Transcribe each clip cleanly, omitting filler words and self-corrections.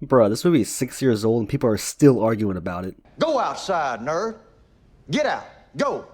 Bruh, this movie is 6 years old and people are still arguing about it. Go outside, nerd. Get out. Go.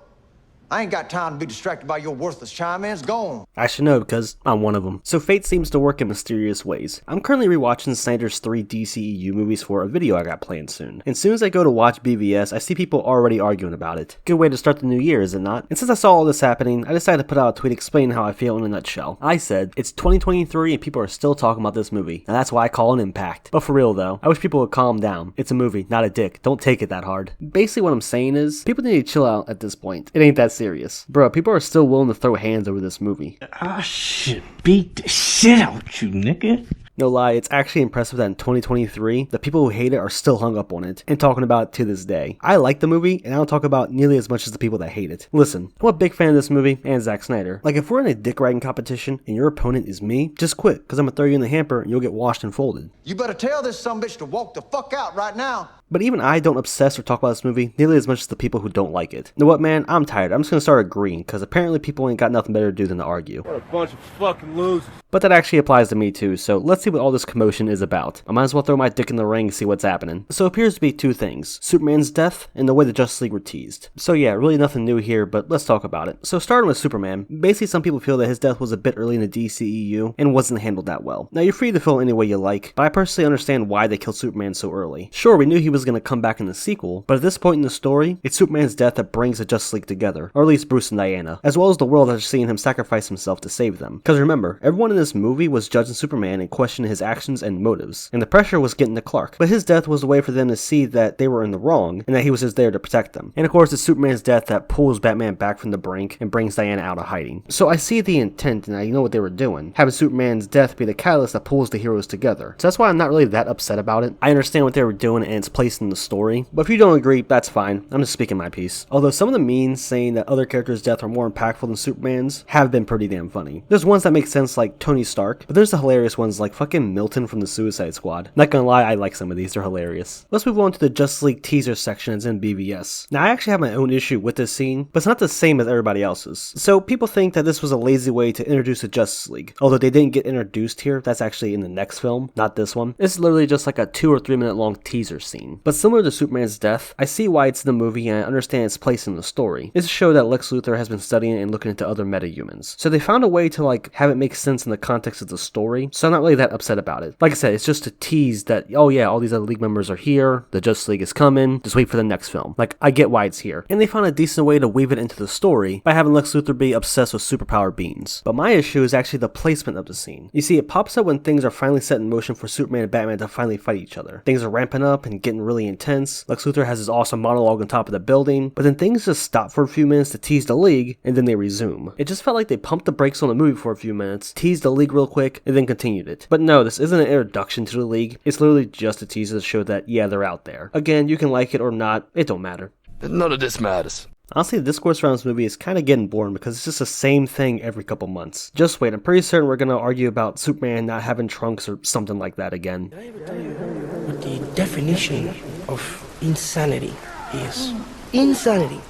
I ain't got time to be distracted by your worthless chime-ins. Go on. I should know because I'm one of them. So fate seems to work in mysterious ways. I'm currently rewatching Snyder's 3 DCEU movies for a video I got planned soon. And as soon as I go to watch BVS, I see people already arguing about it. Good way to start the new year, is it not? And since I saw all this happening, I decided to put out a tweet explaining how I feel in a nutshell. I said, it's 2023 and people are still talking about this movie, and that's why I call it impact. But for real though, I wish people would calm down. It's a movie, not a dick. Don't take it that hard. Basically what I'm saying is, people need to chill out at this point. It ain't that serious. Bro, people are still willing to throw hands over this movie. I should beat the shit out you, nigga. No lie, it's actually impressive that in 2023, the people who hate it are still hung up on it and talking about it to this day. I like the movie, and I don't talk about nearly as much as the people that hate it. Listen, I'm a big fan of this movie and Zack Snyder. Like, if we're in a dick riding competition and your opponent is me, just quit, because I'm gonna throw you in the hamper and you'll get washed and folded. You better tell this sumbitch to walk the fuck out right now. But even I don't obsess or talk about this movie nearly as much as the people who don't like it. You know what, man? I'm tired. I'm just gonna start agreeing, because apparently people ain't got nothing better to do than to argue. What a bunch of fucking losers. But that actually applies to me too, so let's see what all this commotion is about. I might as well throw my dick in the ring and see what's happening. So it appears to be two things: Superman's death and the way the Justice League were teased. So yeah, really nothing new here, but let's talk about it. So starting with Superman, basically some people feel that his death was a bit early in the DCEU and wasn't handled that well. Now you're free to feel any way you like, but I personally understand why they killed Superman so early. Sure, we knew he was going to come back in the sequel, but at this point in the story, it's Superman's death that brings the Justice League together, or at least Bruce and Diana, as well as the world that's seeing him sacrifice himself to save them. Because remember, everyone in this movie was judging Superman and questioning his actions and motives, and the pressure was getting to Clark. But his death was a way for them to see that they were in the wrong, and that he was just there to protect them. And of course, it's Superman's death that pulls Batman back from the brink and brings Diana out of hiding. So I see the intent, and I know what they were doing, having Superman's death be the catalyst that pulls the heroes together. So that's why I'm not really that upset about it. I understand what they were doing and its place in the story, but if you don't agree, that's fine. I'm just speaking my piece. Although some of the memes saying that other characters' deaths are more impactful than Superman's have been pretty damn funny. There's ones that make sense like Tony Stark, but there's the hilarious ones like fucking Milton from the Suicide Squad. Not gonna lie, I like some of these, they're hilarious. Let's move on to the Justice League teaser section that's in BVS. Now I actually have my own issue with this scene, but it's not the same as everybody else's. So people think that this was a lazy way to introduce the Justice League. Although they didn't get introduced here, that's actually in the next film, not this one. It's literally just like a 2 or 3 minute long teaser scene. But similar to Superman's death, I see why it's in the movie and I understand its place in the story. It's a show that Lex Luthor has been studying and looking into other metahumans. So they found a way to like have it make sense in the context of the story, so I'm not really that upset about it. Like I said, it's just to tease that, oh yeah, all these other League members are here, the Justice League is coming, just wait for the next film. Like, I get why it's here. And they found a decent way to weave it into the story by having Lex Luthor be obsessed with superpower beings. But my issue is actually the placement of the scene. You see, it pops up when things are finally set in motion for Superman and Batman to finally fight each other. Things are ramping up and getting really intense. Lex Luthor has his awesome monologue on top of the building, but then things just stop for a few minutes to tease the League, and then they resume. It just felt like they pumped the brakes on the movie for a few minutes, teased the League real quick, and then continued it. But no, this isn't an introduction to the League. It's literally just a teaser to show that, yeah, they're out there. Again, you can like it or not, it don't matter. None of this matters. Honestly, the discourse around this movie is kind of getting boring because it's just the same thing every couple months. Just wait, I'm pretty certain we're gonna argue about Superman not having trunks or something like that again. Did I ever tell you what the definition of insanity is? Insanity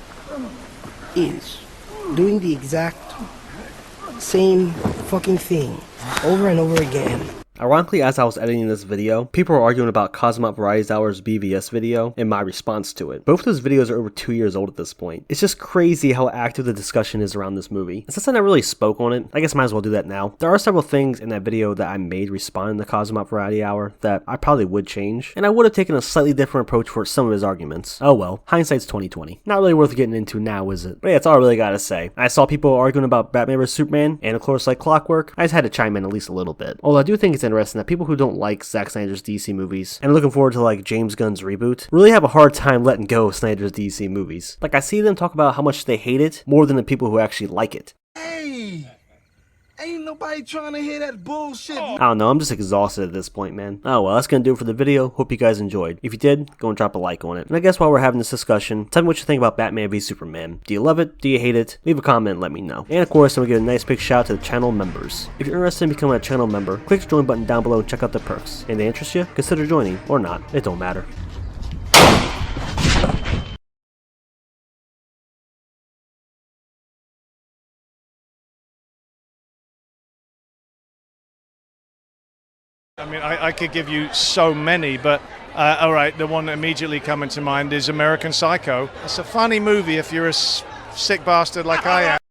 is doing the exact same fucking thing over and over again. Ironically, as I was editing this video, people were arguing about Cosmonaut Variety's Hour's BVS video and my response to it. Both of those videos are over 2 years old at this point. It's just crazy how active the discussion is around this movie. And since I never really spoke on it, I guess I might as well do that now. There are several things in that video that I made responding to Cosmonaut Variety Hour that I probably would change, and I would have taken a slightly different approach for some of his arguments. Oh well, hindsight's 2020. Not really worth getting into now, is it? But yeah, that's all I really gotta say. I saw people arguing about Batman vs Superman, and of course like clockwork, I just had to chime in at least a little bit. Although I do think it's interesting that people who don't like Zack Snyder's DC movies and are looking forward to like James Gunn's reboot really have a hard time letting go of Snyder's DC movies. Like, I see them talk about how much they hate it more than the people who actually like it. Hey, ain't nobody trying to hear that bullshit. I don't know, I'm just exhausted at this point, man. Oh well, that's gonna do it for the video. Hope you guys enjoyed. If you did, go and drop a like on it. And I guess while we're having this discussion, tell me what you think about Batman v Superman. Do you love it? Do you hate it? Leave a comment and let me know. And of course, I'm gonna give a nice big shout out to the channel members. If you're interested in becoming a channel member, click the join button down below and check out the perks. And they interest you, consider joining, or not. It don't matter. I mean, I could give you so many, but all right, the one immediately coming to mind is American Psycho. It's a funny movie if you're a sick bastard like I am.